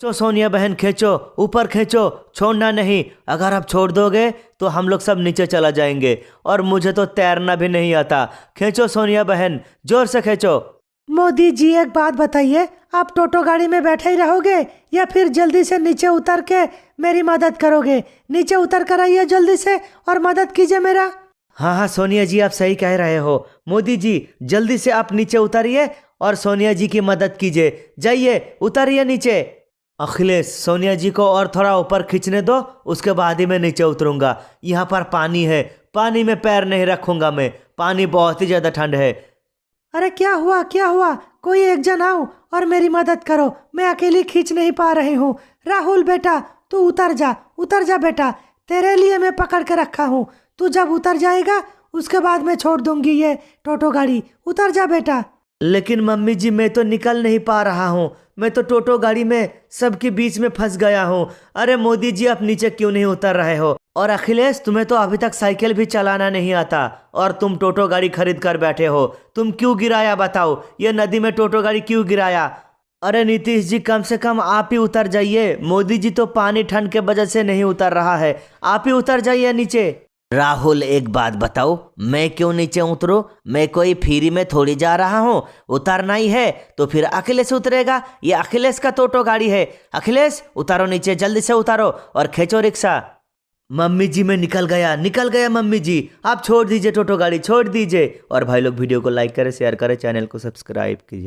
खींचो सोनिया बहन, खींचो, ऊपर खींचो, छोड़ना नहीं। अगर आप छोड़ दोगे तो हम लोग सब नीचे चला जाएंगे और मुझे तो तैरना भी नहीं आता। खींचो सोनिया बहन, जोर से खींचो। मोदी जी एक बात बताइए, आप टोटो गाड़ी में बैठे ही रहोगे या फिर जल्दी से नीचे उतर के मेरी मदद करोगे? नीचे उतर कर आइए जल्दी से और मदद कीजिए मेरा। हाँ हाँ सोनिया जी, आप सही कह रहे हो। मोदी जी जल्दी से आप नीचे उतरिए और सोनिया जी की मदद कीजिए। जाइए, उतरिए नीचे। अखिलेश, सोनिया जी को और थोड़ा ऊपर खींचने दो, उसके बाद ही मैं नीचे उतरूंगा। यहाँ पर पानी है, पानी में पैर नहीं रखूंगा मैं, पानी बहुत ही ज्यादा ठंड है। अरे क्या हुआ, क्या हुआ? कोई एक जन आओ और मेरी मदद करो, मैं अकेली खींच नहीं पा रही हूँ। राहुल बेटा, तू उतर जा, उतर जा बेटा, तेरे लिए मैं पकड़ के रखा हूँ। तू जब उतर जाएगा उसके बाद मैं छोड़ दूंगी ये टोटो गाड़ी। उतर जा बेटा। लेकिन मम्मी जी मैं तो निकल नहीं पा रहा हूँ, मैं तो टोटो गाड़ी में सबके बीच में फंस गया हूँ। अरे मोदी जी आप नीचे क्यों नहीं उतर रहे हो? और अखिलेश, तुम्हें तो अभी तक साइकिल भी चलाना नहीं आता और तुम टोटो गाड़ी खरीद कर बैठे हो। तुम क्यों गिराया बताओ, ये नदी में टोटो गाड़ी क्यों गिराया? अरे नीतीश जी, कम से कम आप ही उतर जाइए। मोदी जी तो पानी ठंड के वजह से नहीं उतर रहा है, आप ही उतर जाइए नीचे। राहुल एक बात बताओ, मैं क्यों नीचे उतरूं? मैं कोई फ्री में थोड़ी जा रहा हूँ। उतरना ही है तो फिर अखिलेश उतरेगा, ये अखिलेश का टोटो गाड़ी है। अखिलेश उतारो नीचे, जल्दी से उतारो और खींचो रिक्शा। मम्मी जी मैं निकल गया, निकल गया मम्मी जी, आप छोड़ दीजिए टोटो गाड़ी, छोड़ दीजिए। और भाई लोग वीडियो को लाइक करें, शेयर करें, चैनल को सब्सक्राइब कीजिए।